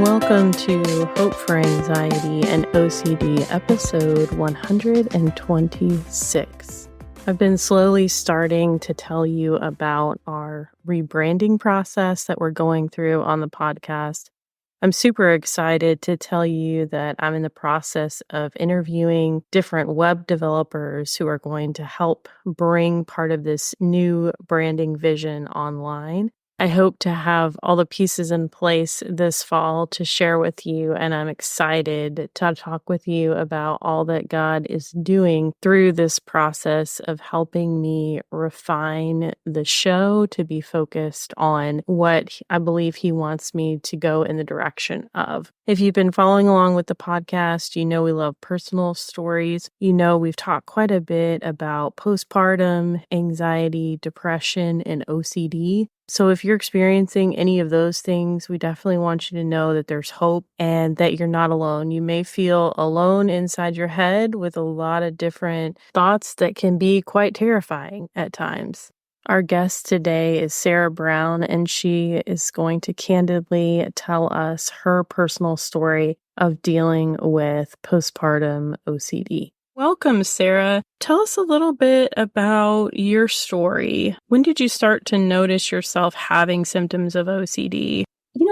Welcome to Hope for Anxiety and OCD, episode 126. I've been slowly starting to tell you about our rebranding process that we're going through on the podcast. I'm super excited to tell you that I'm in the process of interviewing different web developers who are going to help bring part of this new branding vision online. I hope to have all the pieces in place this fall to share with you, and I'm excited to talk with you about all that God is doing through this process of helping me refine the show to be focused on what I believe He wants me to go in the direction of. If you've been following along with the podcast, you know we love personal stories. You know we've talked quite a bit about postpartum, anxiety, depression, and OCD. So if you're experiencing any of those things, we definitely want you to know that there's hope and that you're not alone. You may feel alone inside your head with a lot of different thoughts that can be quite terrifying at times. Our guest today is Sarah Brown, and she is going to candidly tell us her personal story of dealing with postpartum OCD. Welcome, Sarah. Tell us a little bit about your story. When did you start to notice yourself having symptoms of OCD?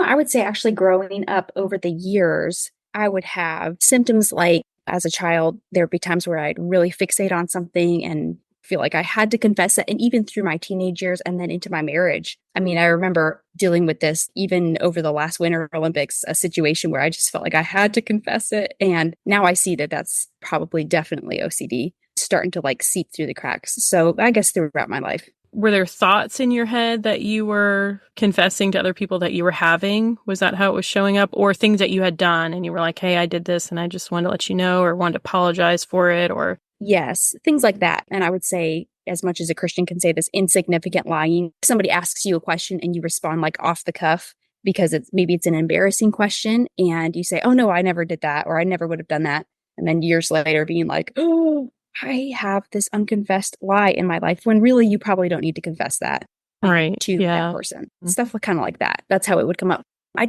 I would say actually growing up over the years, I would have symptoms like as a child, there would be times where I'd really fixate on something and feel like I had to confess it. And even through my teenage years and then into my marriage. I remember dealing with this even over the last Winter Olympics, a situation where I just felt like I had to confess it. And now I see that that's probably definitely OCD starting to seep through the cracks. So I guess throughout my life. Were there thoughts in your head that you were confessing to other people that you were having? Was that how it was showing up? Or things that you had done and you were like, hey, I did this and I just wanted to let you know, or wanted to apologize for it, or... Yes, things like that. And I would say, as much as a Christian can say this, insignificant lying. If somebody asks you a question and you respond off the cuff because it's an embarrassing question and you say, oh no, I never did that, or I never would have done that. And then years later being like, oh, I have this unconfessed lie in my life, when really you probably don't need to confess that to that person. Mm-hmm. Stuff kind of like that. That's how it would come up. I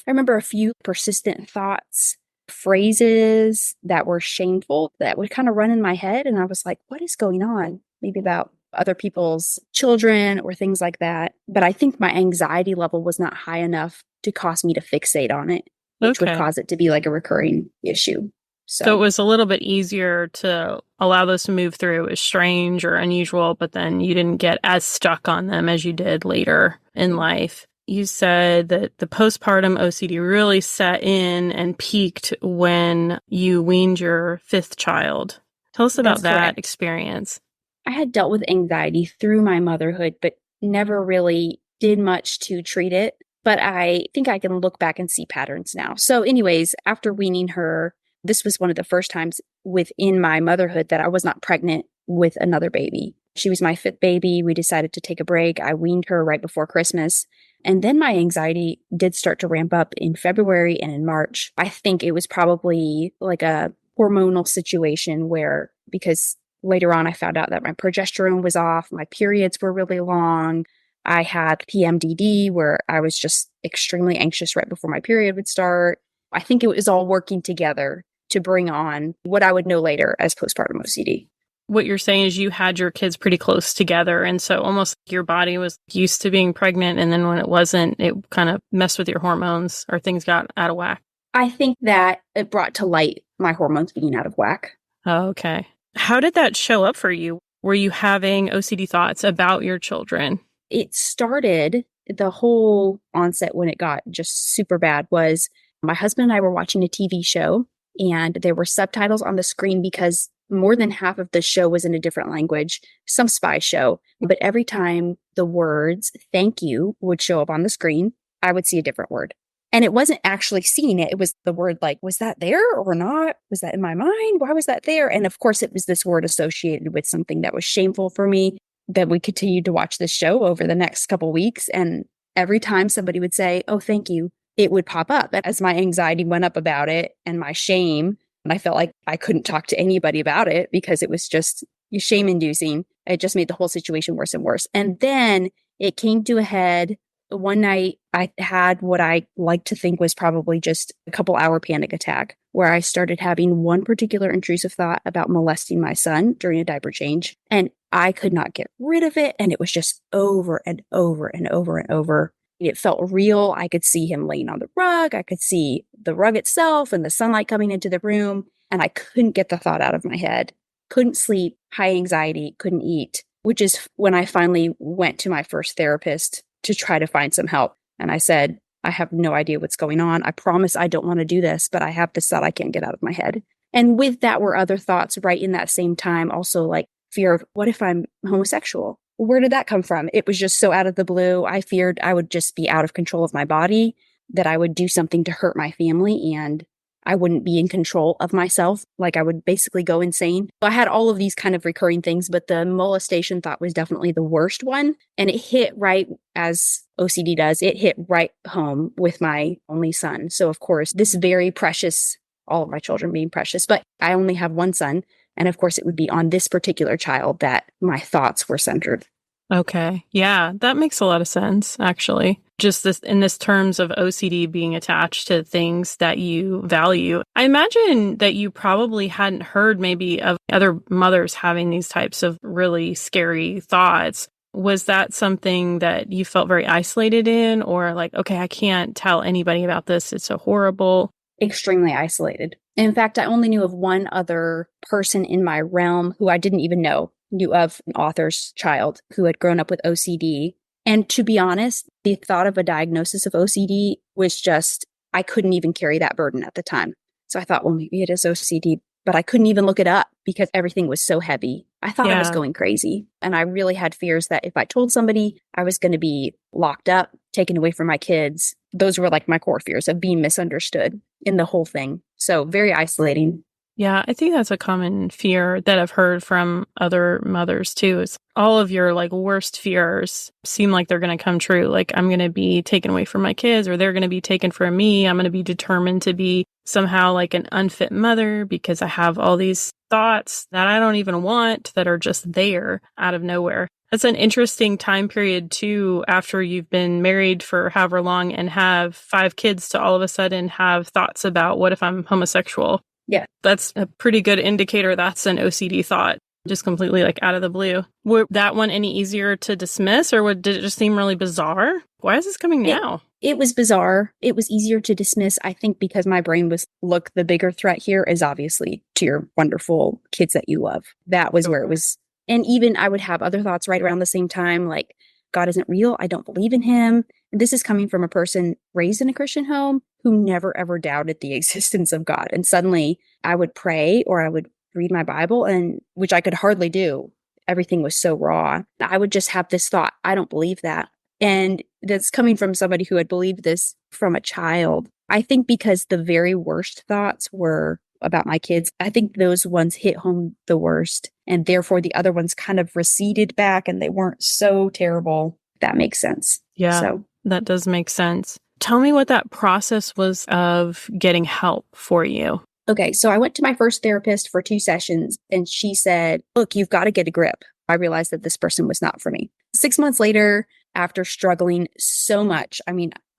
remember a few persistent thoughts, phrases that were shameful that would kind of run in my head. And I was like, what is going on? Maybe about other people's children or things like that. But I think my anxiety level was not high enough to cause me to fixate on it, which would cause it to be like a recurring issue. So it was a little bit easier to allow those to move through. It was strange or unusual, but then you didn't get as stuck on them as you did later in life. You said that the postpartum OCD really set in and peaked when you weaned your fifth child. Tell us about that experience. I had dealt with anxiety through my motherhood, but never really did much to treat it. But I think I can look back and see patterns now. So anyways, after weaning her, this was one of the first times within my motherhood that I was not pregnant with another baby. She was my fifth baby. We decided to take a break. I weaned her right before Christmas. And then my anxiety did start to ramp up in February and in March. I think it was probably like a hormonal situation where, because later on I found out that my progesterone was off, my periods were really long. I had PMDD where I was just extremely anxious right before my period would start. I think it was all working together to bring on what I would know later as postpartum OCD. What you're saying is you had your kids pretty close together, and so almost like your body was used to being pregnant, and then when it wasn't, it kind of messed with your hormones, or things got out of whack. I think that it brought to light my hormones being out of whack. Oh, okay. How did that show up for you? Were you having OCD thoughts about your children? It started, the whole onset when it got just super bad was my husband and I were watching a TV show, and there were subtitles on the screen because more than half of the show was in a different language, some spy show. But every time the words "thank you" would show up on the screen, I would see a different word. And it wasn't actually seeing it. It was the word was that there or not? Was that in my mind? Why was that there? And of course, it was this word associated with something that was shameful for me. Then we continued to watch this show over the next couple weeks. And every time somebody would say, oh, thank you, it would pop up. And as my anxiety went up about it and my shame, and I felt like I couldn't talk to anybody about it because it was just shame-inducing. It just made the whole situation worse and worse. And then it came to a head one night I had what I like to think was probably just a couple hour panic attack where I started having one particular intrusive thought about molesting my son during a diaper change. And I could not get rid of it. And it was just over and over and over and over. It felt real. I could see him laying on the rug. I could see the rug itself and the sunlight coming into the room. And I couldn't get the thought out of my head. Couldn't sleep, high anxiety, couldn't eat, which is when I finally went to my first therapist to try to find some help. And I said, I have no idea what's going on. I promise I don't want to do this, but I have this thought I can't get out of my head. And with that were other thoughts right in that same time, also like fear of what if I'm homosexual? Where did that come from? It was just so out of the blue. I feared I would just be out of control of my body, that I would do something to hurt my family and I wouldn't be in control of myself. Like I would basically go insane. I had all of these kind of recurring things, but the molestation thought was definitely the worst one. And it hit right as OCD does. It hit right home with my only son. So of course, this very precious, all of my children being precious, but I only have one son. And of course, it would be on this particular child that my thoughts were centered. Okay. Yeah, that makes a lot of sense, actually. Just this in this terms of OCD being attached to things that you value. I imagine that you probably hadn't heard maybe of other mothers having these types of really scary thoughts. Was that something that you felt very isolated in, or like, okay, I can't tell anybody about this, it's so horrible? Extremely isolated. In fact, I only knew of one other person in my realm who I didn't even knew of an author's child who had grown up with OCD. And to be honest, the thought of a diagnosis of OCD was just, I couldn't even carry that burden at the time. So I thought, well, maybe it is OCD, but I couldn't even look it up because everything was so heavy. I thought I was going crazy. And I really had fears that if I told somebody, I was going to be locked up, taken away from my kids. Those were like my core fears of being misunderstood in the whole thing. So very isolating. Yeah, I think that's a common fear that I've heard from other mothers too. Is all of your like worst fears seem like they're going to come true. Like I'm going to be taken away from my kids, or they're going to be taken from me. I'm going to be determined to be somehow like an unfit mother because I have all these thoughts that I don't even want that are just there out of nowhere. That's an interesting time period too, after you've been married for however long and have 5 kids, to all of a sudden have thoughts about what if I'm homosexual? Yeah. That's a pretty good indicator that's an OCD thought, just completely like out of the blue. Were that one any easier to dismiss, or did it just seem really bizarre? Why is this coming now? It was bizarre. It was easier to dismiss, I think, because my brain was, look, the bigger threat here is obviously to your wonderful kids that you love. That was where it was. And even I would have other thoughts right around the same time, like, God isn't real. I don't believe in him. And this is coming from a person raised in a Christian home who never, ever doubted the existence of God. And suddenly I would pray or I would read my Bible, and which I could hardly do. Everything was so raw. I would just have this thought, I don't believe that. And that's coming from somebody who had believed this from a child. I think because the very worst thoughts were about my kids, I think those ones hit home the worst. And therefore the other ones kind of receded back and they weren't so terrible. That makes sense. Yeah, so that does make sense. Tell me what that process was of getting help for you. Okay, so I went to my first therapist for 2 sessions and she said, look, you've got to get a grip. I realized that this person was not for me. 6 months later, after struggling so much,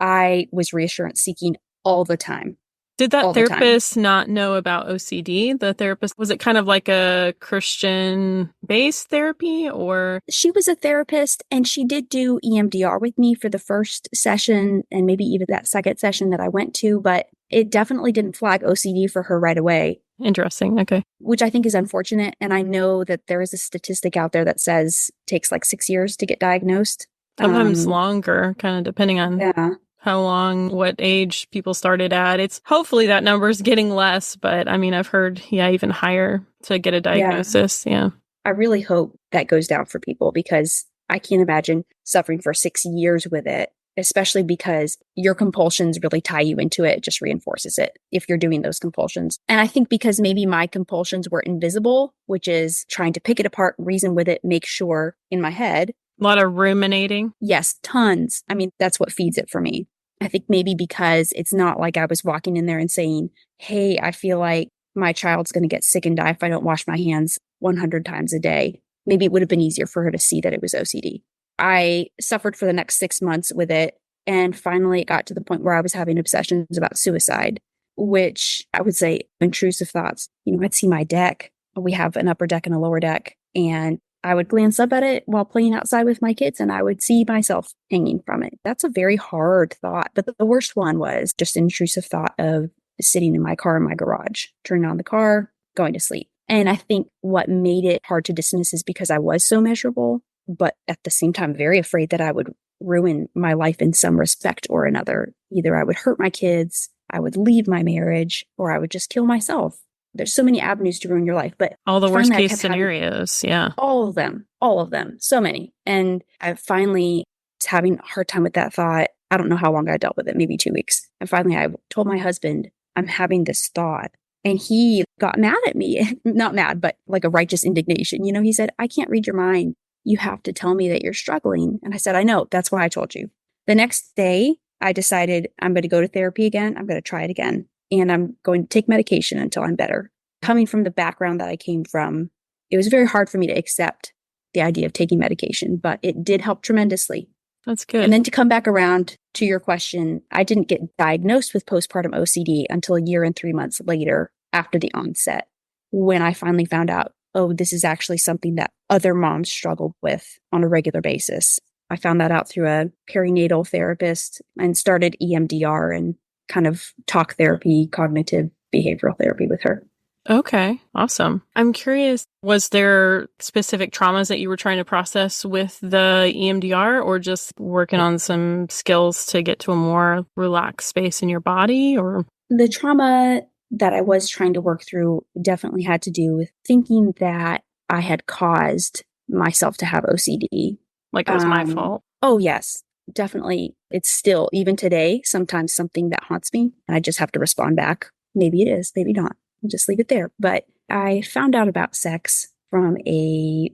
I was reassurance seeking all the time. Did that therapist not know about OCD? The therapist, was it kind of like a Christian-based therapy, or? She was a therapist and she did do EMDR with me for the first session and maybe even that second session that I went to, but it definitely didn't flag OCD for her right away. Interesting. Okay. Which I think is unfortunate. And I know that there is a statistic out there that says it takes like 6 years to get diagnosed. Sometimes longer, kind of depending on how long, what age people started at. It's hopefully that number is getting less, but I've heard, even higher to get a diagnosis. Yeah. I really hope that goes down for people because I can't imagine suffering for 6 years with it, especially because your compulsions really tie you into it. It just reinforces it if you're doing those compulsions. And I think because maybe my compulsions were invisible, which is trying to pick it apart, reason with it, make sure in my head. A lot of ruminating. Yes, tons. That's what feeds it for me. I think maybe because it's not like I was walking in there and saying, hey, I feel like my child's going to get sick and die if I don't wash my hands 100 times a day. Maybe it would have been easier for her to see that it was OCD. I suffered for the next 6 months with it. And finally, it got to the point where I was having obsessions about suicide, which I would say intrusive thoughts. I'd see my deck. We have an upper deck and a lower deck. And I would glance up at it while playing outside with my kids, and I would see myself hanging from it. That's a very hard thought. But the worst one was just an intrusive thought of sitting in my car in my garage, turning on the car, going to sleep. And I think what made it hard to dismiss is because I was so miserable, but at the same time, very afraid that I would ruin my life in some respect or another. Either I would hurt my kids, I would leave my marriage, or I would just kill myself. There's so many avenues to ruin your life, but all the worst case scenarios. Yeah. All of them, so many. And I finally was having a hard time with that thought. I don't know how long I dealt with it, maybe 2 weeks. And finally I told my husband, I'm having this thought. And he got mad at me, not mad, but like a righteous indignation. He said, I can't read your mind. You have to tell me that you're struggling. And I said, I know. That's why I told you. The next day, I decided I'm going to go to therapy again. I'm going to try it again. And I'm going to take medication until I'm better. Coming from the background that I came from, it was very hard for me to accept the idea of taking medication, but it did help tremendously. That's good. And then to come back around to your question, I didn't get diagnosed with postpartum OCD until a year and 3 months later after the onset, when I finally found out, oh, this is actually something that other moms struggle with on a regular basis. I found that out through a perinatal therapist and started EMDR and kind of talk therapy, cognitive behavioral therapy with her. Okay, awesome. I'm curious, was there specific traumas that you were trying to process with the EMDR, or just working on some skills to get to a more relaxed space in your body? Or the trauma that I was trying to work through definitely had to do with thinking that I had caused myself to have OCD. Like it was my fault? Oh, yes, definitely. It's still, even today, sometimes something that haunts me, and I just have to respond back. Maybe it is, maybe not. Just leave it there. But I found out about sex from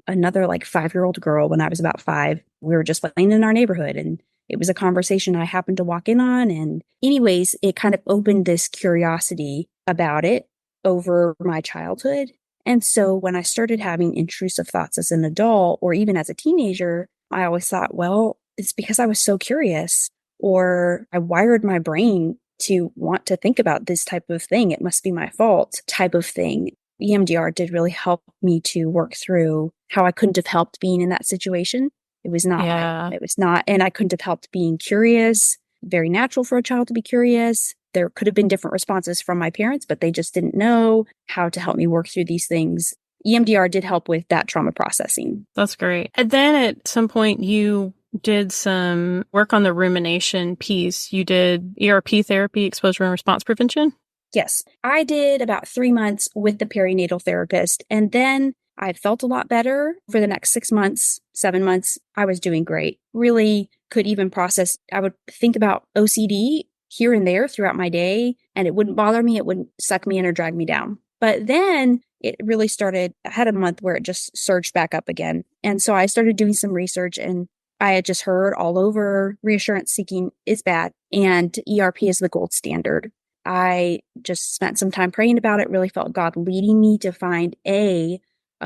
another like 5-year-old girl when I was about 5. We were just playing in our neighborhood, and it was a conversation I happened to walk in on. And anyways, it kind of opened this curiosity about it over my childhood. And so when I started having intrusive thoughts as an adult or even as a teenager, I always thought, well, it's because I was so curious, or I wired my brain to want to think about this type of thing. It must be my fault type of thing. EMDR did really help me to work through how I couldn't have helped being in that situation. It was not, and I couldn't have helped being curious. Very natural for a child to be curious. There could have been different responses from my parents, but they just didn't know how to help me work through these things. EMDR did help with that trauma processing. That's great. And then at some point you did some work on the rumination piece. You did ERP therapy, exposure and response prevention? Yes. I did about 3 months with the perinatal therapist, and then I felt a lot better for the next 6 months, 7 months. I was doing great. Really could even process. I would think about OCD here and there throughout my day, and it wouldn't bother me. It wouldn't suck me in or drag me down. But then it really started. I had a month where it just surged back up again. And so I started doing some research, and I had just heard all over reassurance-seeking is bad and ERP is the gold standard. I just spent some time praying about it, really felt God leading me to find a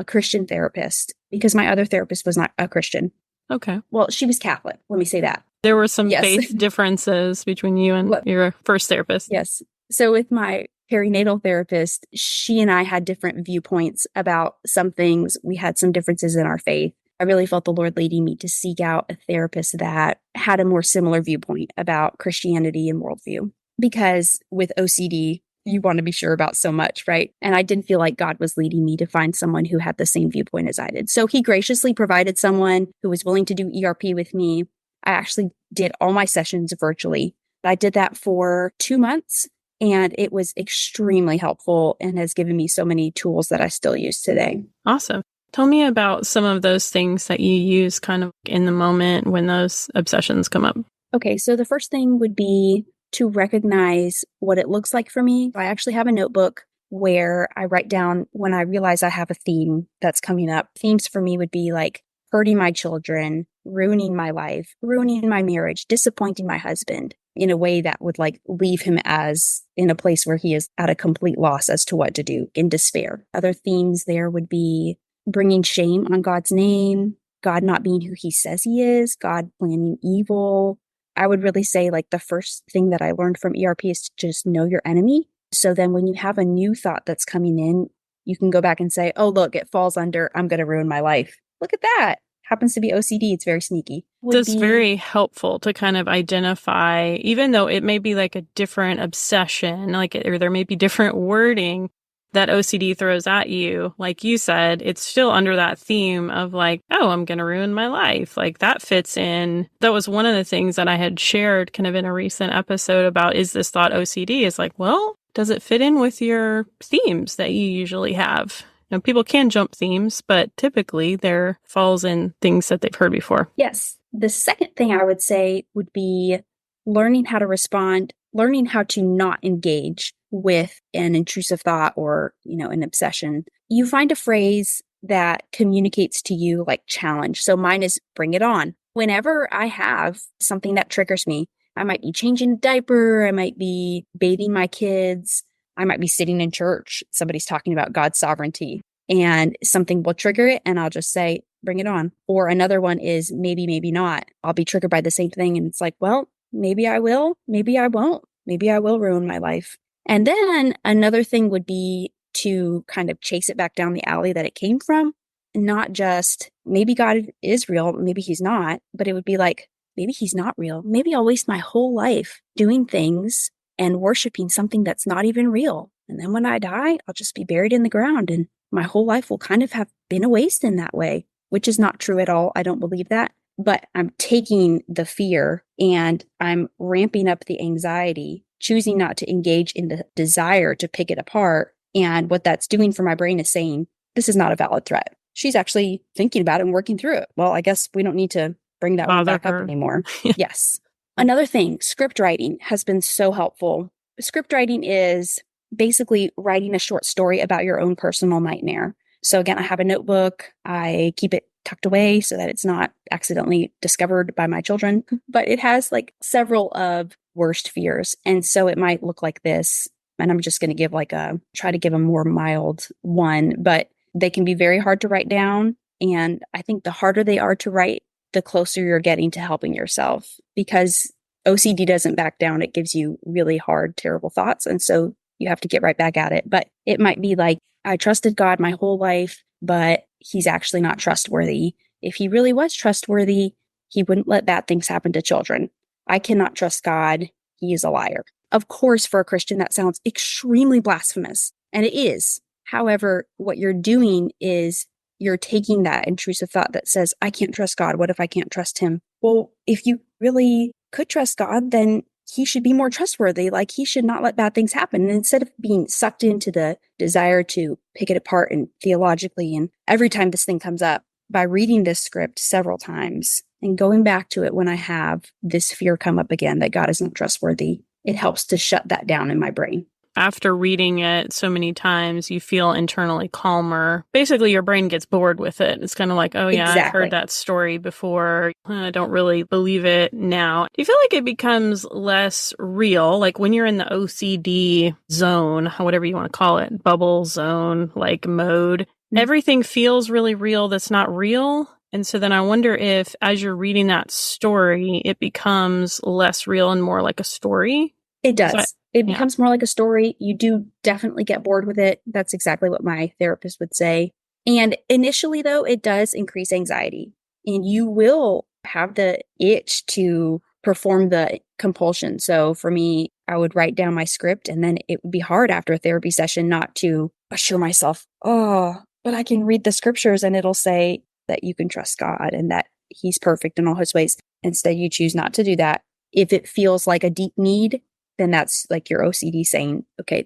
Christian therapist, because my other therapist was not a Christian. Okay. Well, she was Catholic. Let me say that. There were some faith differences between you and your first therapist. Yes. So with my perinatal therapist, she and I had different viewpoints about some things. We had some differences in our faith. I really felt the Lord leading me to seek out a therapist that had a more similar viewpoint about Christianity and worldview. Because with OCD, you want to be sure about so much, right? And I didn't feel like God was leading me to find someone who had the same viewpoint as I did. So he graciously provided someone who was willing to do ERP with me. I actually did all my sessions virtually. I did that for 2 months, and it was extremely helpful and has given me so many tools that I still use today. Awesome. Tell me about some of those things that you use kind of in the moment when those obsessions come up. Okay, so the first thing would be to recognize what it looks like for me. I actually have a notebook where I write down when I realize I have a theme that's coming up. Themes for me would be like hurting my children, ruining my life, ruining my marriage, disappointing my husband in a way that would like leave him as in a place where he is at a complete loss as to what to do, in despair. Other themes there would be bringing shame on God's name, God not being who he says he is, God planning evil, I would really say like the first thing that I learned from ERP is to just know your enemy. So then when you have a new thought that's coming in, you can go back and say, oh, look, it falls under, I'm going to ruin my life. Look at that. Happens to be OCD. It's very sneaky. That's very helpful to kind of identify, even though it may be like a different obsession, like, or there may be different wording that OCD throws at you. Like you said, it's still under that theme of like, oh, I'm going to ruin my life. Like that fits in. That was one of the things that I had shared kind of in a recent episode about, is this thought OCD? Is like, well, does it fit in with your themes that you usually have? You know, people can jump themes, but typically there falls in things that they've heard before. Yes. The second thing I would say would be learning how to respond, learning how to not engage with an intrusive thought or, an obsession. You find a phrase that communicates to you like challenge. So mine is bring it on. Whenever I have something that triggers me, I might be changing a diaper, I might be bathing my kids, I might be sitting in church, somebody's talking about God's sovereignty, and something will trigger it, and I'll just say, bring it on. Or another one is maybe, maybe not. I'll be triggered by the same thing, and it's like, well, maybe I will, maybe I won't, maybe I will ruin my life. And then another thing would be to kind of chase it back down the alley that it came from, and not just maybe God is real, maybe he's not, but it would be like, maybe he's not real. Maybe I'll waste my whole life doing things and worshiping something that's not even real. And then when I die, I'll just be buried in the ground, and my whole life will kind of have been a waste in that way, which is not true at all. I don't believe that. But I'm taking the fear and I'm ramping up the anxiety, choosing not to engage in the desire to pick it apart. And what that's doing for my brain is saying, this is not a valid threat. She's actually thinking about it and working through it. Well, I guess we don't need to bring that one back up anymore. Yes. Another thing, script writing has been so helpful. Script writing is basically writing a short story about your own personal nightmare. So again, I have a notebook. I keep it tucked away so that it's not accidentally discovered by my children, but it has like several of worst fears. And so it might look like this. And I'm just going to try to give a more mild one, but they can be very hard to write down. And I think the harder they are to write, the closer you're getting to helping yourself, because OCD doesn't back down. It gives you really hard, terrible thoughts. And so you have to get right back at it. But it might be like, I trusted God my whole life, but he's actually not trustworthy. If he really was trustworthy, he wouldn't let bad things happen to children. I cannot trust God. He is a liar. Of course, for a Christian, that sounds extremely blasphemous, and it is. However, what you're doing is you're taking that intrusive thought that says, I can't trust God. What if I can't trust him? Well, if you really could trust God, then he should be more trustworthy. Like, he should not let bad things happen. And instead of being sucked into the desire to pick it apart and theologically, and every time this thing comes up, by reading this script several times and going back to it when I have this fear come up again that God isn't trustworthy, it helps to shut that down in my brain. After reading it so many times, you feel internally calmer. Basically, your brain gets bored with it. It's kind of like, oh yeah, exactly. I've heard that story before. I don't really believe it now. Do you feel like it becomes less real? Like when you're in the OCD zone, whatever you want to call it, bubble zone, like mode, everything feels really real that's not real. And so then I wonder if as you're reading that story, it becomes less real and more like a story. It does. It becomes more like a story. You do definitely get bored with it. That's exactly what my therapist would say. And initially, though, it does increase anxiety. And you will have the itch to perform the compulsion. So for me, I would write down my script, and then it would be hard after a therapy session not to assure myself, oh, but I can read the scriptures and it'll say that you can trust God and that he's perfect in all his ways. Instead, you choose not to do that. If it feels like a deep need, then that's like your OCD saying, okay,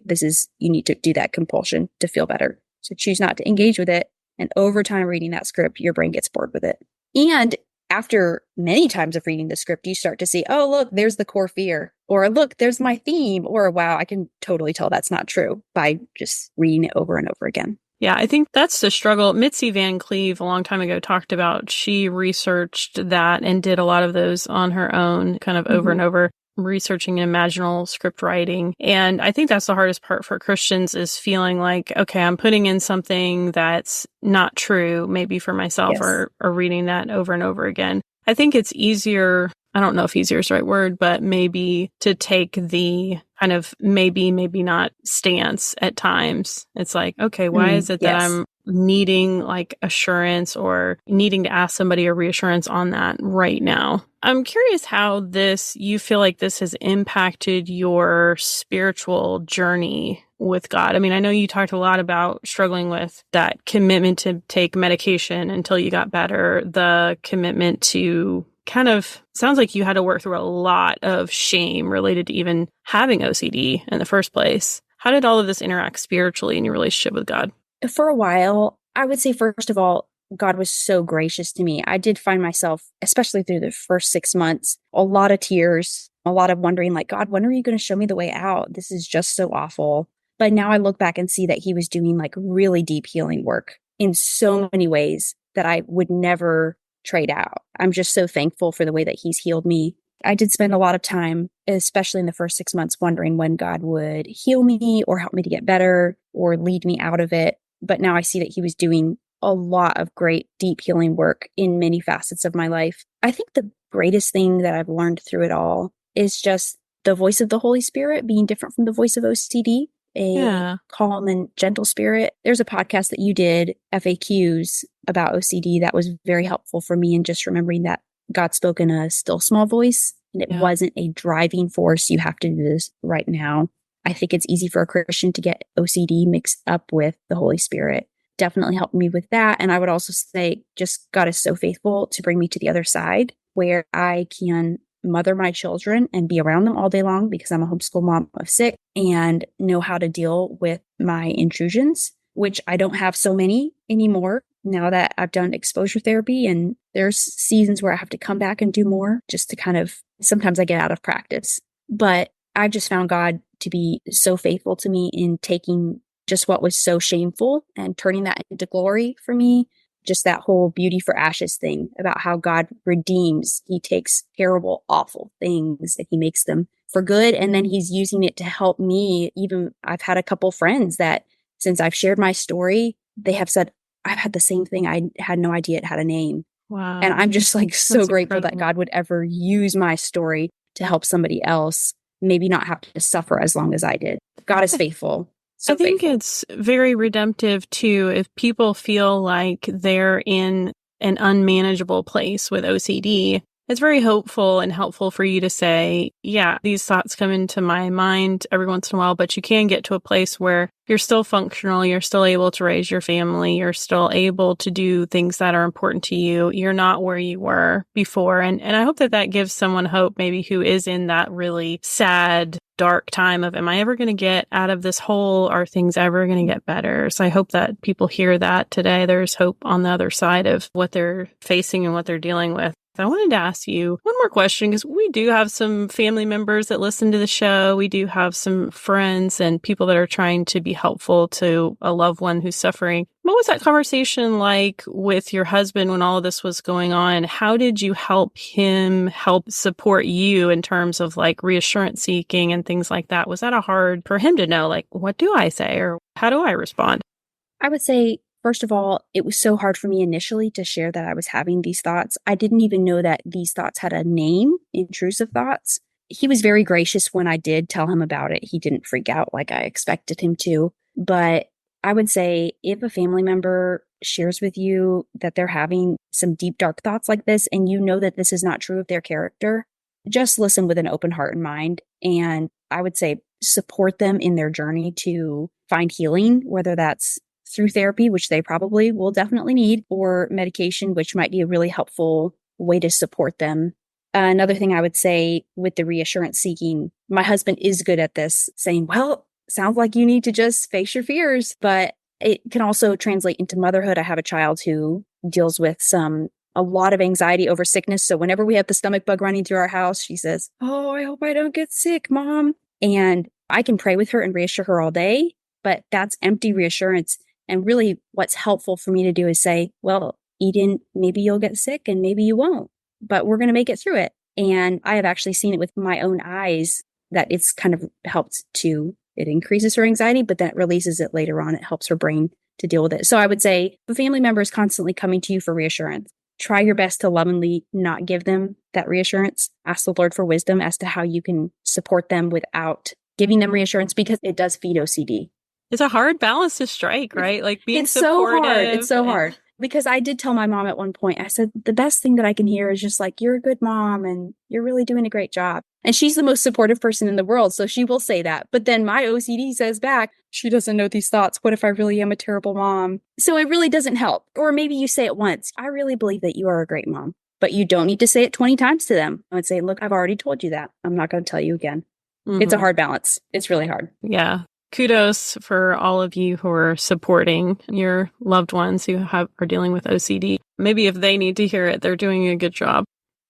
you need to do that compulsion to feel better. So choose not to engage with it. And over time reading that script, your brain gets bored with it. And after many times of reading the script, you start to see, oh, look, there's the core fear. Or look, there's my theme. Or wow, I can totally tell that's not true by just reading it over and over again. Yeah, I think that's the struggle. Mitzi Van Cleve a long time ago talked about, she researched that and did a lot of those on her own, kind of over and over, researching imaginal script writing. And I think that's the hardest part for Christians, is feeling like, okay, I'm putting in something that's not true, maybe for myself, or reading that over and over again. I think it's easier. I don't know if easier is the right word, but maybe to take the kind of maybe not stance at times. It's like, okay, why is it that Yes. I'm needing like assurance or needing to ask somebody a reassurance on that right now? I'm curious how you feel like this has impacted your spiritual journey with God. I mean, I know you talked a lot about struggling with that commitment to take medication until you got better, the commitment to kind of sounds like you had to work through a lot of shame related to even having OCD in the first place. How did all of this interact spiritually in your relationship with God? For a while, I would say, first of all, God was so gracious to me. I did find myself, especially through the first 6 months, a lot of tears, a lot of wondering, like, God, when are you going to show me the way out? This is just so awful. But now I look back and see that he was doing like really deep healing work in so many ways that I would never trade out. I'm just so thankful for the way that he's healed me. I did spend a lot of time, especially in the first 6 months, wondering when God would heal me or help me to get better or lead me out of it. But now I see that he was doing a lot of great, deep healing work in many facets of my life. I think the greatest thing that I've learned through it all is just the voice of the Holy Spirit being different from the voice of OCD, a Yeah. calm and gentle spirit. There's a podcast that you did, FAQs, about OCD that was very helpful for me in just remembering that God spoke in a still small voice and it Yeah. wasn't a driving force. You have to do this right now. I think it's easy for a Christian to get OCD mixed up with the Holy Spirit. Definitely helped me with that. And I would also say just God is so faithful to bring me to the other side where I can mother my children and be around them all day long because I'm a homeschool mom of 6 and know how to deal with my intrusions, which I don't have so many anymore now that I've done exposure therapy. And there's seasons where I have to come back and do more just to kind of, sometimes I get out of practice. But I've just found God to be so faithful to me in taking just what was so shameful and turning that into glory for me. Just that whole beauty for ashes thing about how God redeems. He takes terrible, awful things and he makes them for good. And then he's using it to help me. Even I've had a couple friends that since I've shared my story, they have said, I've had the same thing. I had no idea it had a name. And Wow. I'm just like so That's grateful that incredible. God would ever use my story to help somebody else, maybe not have to suffer as long as I did. God is faithful. I So think faithful. it's very redemptive too if people feel like they're in an unmanageable place with OCD. It's very hopeful and helpful for you to say, yeah, these thoughts come into my mind every once in a while, but you can get to a place where you're still functional, you're still able to raise your family, you're still able to do things that are important to you. You're not where you were before. And I hope that that gives someone hope, maybe who is in that really sad, dark time of, am I ever going to get out of this hole? Are things ever going to get better? So I hope that people hear that today. There's hope on the other side of what they're facing and what they're dealing with. I wanted to ask you one more question because we do have some family members that listen to the show. We do have some friends and people that are trying to be helpful to a loved one who's suffering. What was that conversation like with your husband when all of this was going on? How did you help him help support you in terms of like reassurance seeking and things like that? Was that a hard for him to know, like, what do I say or how do I respond? I would say, first of all, it was so hard for me initially to share that I was having these thoughts. I didn't even know that these thoughts had a name, intrusive thoughts. He was very gracious when I did tell him about it. He didn't freak out like I expected him to. But I would say if a family member shares with you that they're having some deep, dark thoughts like this, and you know that this is not true of their character, just listen with an open heart and mind. And I would say support them in their journey to find healing, whether that's through therapy, which they probably will definitely need, or medication, which might be a really helpful way to support them. Another thing I would say with the reassurance seeking, my husband is good at this, saying, well, sounds like you need to just face your fears, but it can also translate into motherhood. I have a child who deals with a lot of anxiety over sickness. So whenever we have the stomach bug running through our house, she says, oh, I hope I don't get sick, Mom. And I can pray with her and reassure her all day, but that's empty reassurance. And really what's helpful for me to do is say, well, Eden, maybe you'll get sick and maybe you won't, but we're going to make it through it. And I have actually seen it with my own eyes that it's kind of helped it increases her anxiety, but then it releases it later on. It helps her brain to deal with it. So I would say the family member is constantly coming to you for reassurance. try your best to lovingly not give them that reassurance. Ask the Lord for wisdom as to how you can support them without giving them reassurance, because it does feed OCD. It's a hard balance to strike, right? Like being It's so supportive. hard. It's so hard. Because I did tell my mom at one point, I said, the best thing that I can hear is just like, you're a good mom and you're really doing a great job. And she's the most supportive person in the world, so she will say that. But then my OCD says back, she doesn't know these thoughts. What if I really am a terrible mom? So it really doesn't help. Or maybe you say it once. I really believe that you are a great mom. But you don't need to say it 20 times to them. I would say, look, I've already told you that. I'm not going to tell you again. It's a hard balance. It's really hard. Yeah. Kudos for all of you who are supporting your loved ones who are dealing with OCD. Maybe if they need to hear it, they're doing a good job.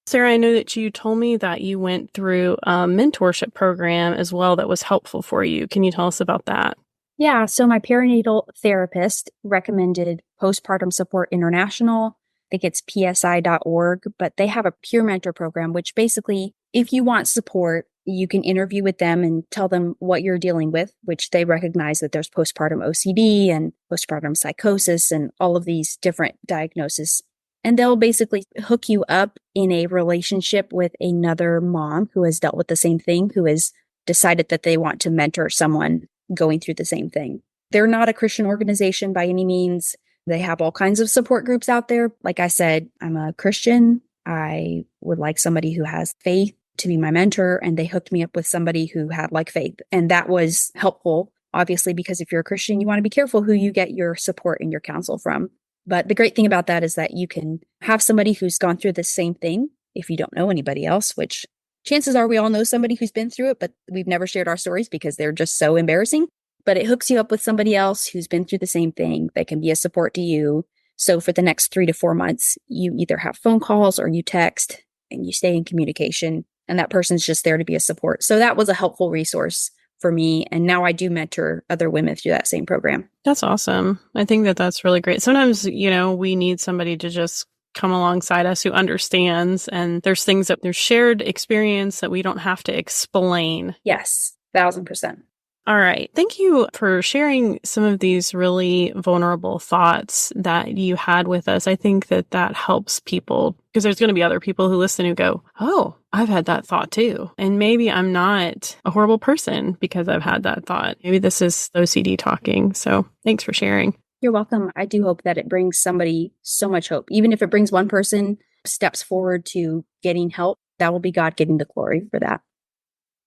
Sarah, I know that you told me that you went through a mentorship program as well that was helpful for you. Can you tell us about that? Yeah. So my perinatal therapist recommended Postpartum Support International. I think it's psi.org, but they have a peer mentor program, which basically, if you want support, you can interview with them and tell them what you're dealing with, which they recognize that there's postpartum OCD and postpartum psychosis and all of these different diagnoses. And they'll basically hook you up in a relationship with another mom who has dealt with the same thing, who has decided that they want to mentor someone going through the same thing. They're not a Christian organization by any means. They have all kinds of support groups out there. Like I said, I'm a Christian. I would like somebody who has faith to be my mentor, and they hooked me up with somebody who had like faith. And that was helpful, obviously, because if you're a Christian, you want to be careful who you get your support and your counsel from. But the great thing about that is that you can have somebody who's gone through the same thing if you don't know anybody else, which chances are we all know somebody who's been through it, but we've never shared our stories because they're just so embarrassing. But it hooks you up with somebody else who's been through the same thing that can be a support to you. So for the next 3 to 4 months, you either have phone calls or you text and you stay in communication. And that person's just there to be a support. So that was a helpful resource for me. And now I do mentor other women through that same program. That's awesome. I think that that's really great. Sometimes, we need somebody to just come alongside us who understands. And there's things that there's shared experience that we don't have to explain. Yes, 1,000%. All right. Thank you for sharing some of these really vulnerable thoughts that you had with us. I think that that helps people, because there's going to be other people who listen who go, oh, I've had that thought too. And maybe I'm not a horrible person because I've had that thought. Maybe this is OCD talking. So thanks for sharing. You're welcome. I do hope that it brings somebody so much hope. Even if it brings one person steps forward to getting help, that will be God getting the glory for that.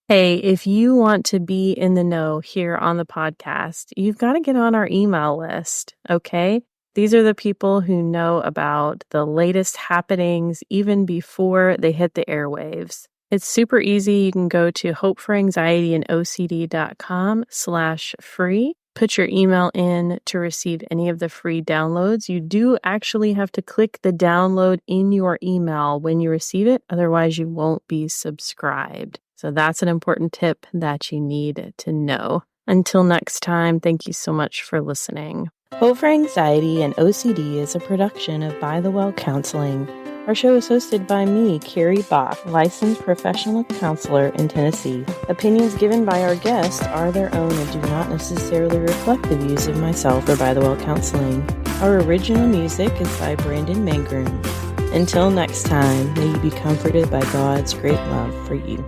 Hey, if you want to be in the know here on the podcast, you've got to get on our email list, okay? These are the people who know about the latest happenings even before they hit the airwaves. It's super easy. You can go to hopeforanxietyandocd.com/free. Put your email in to receive any of the free downloads. You do actually have to click the download in your email when you receive it. Otherwise, you won't be subscribed. So that's an important tip that you need to know. Until next time, thank you so much for listening. Hope for Anxiety and OCD is a production of By the Well Counseling. Our show is hosted by me, Carrie Bach, licensed professional counselor in Tennessee. Opinions given by our guests are their own and do not necessarily reflect the views of myself or By the Well Counseling. Our original music is by Brandon Mangrum. Until next time, may you be comforted by God's great love for you.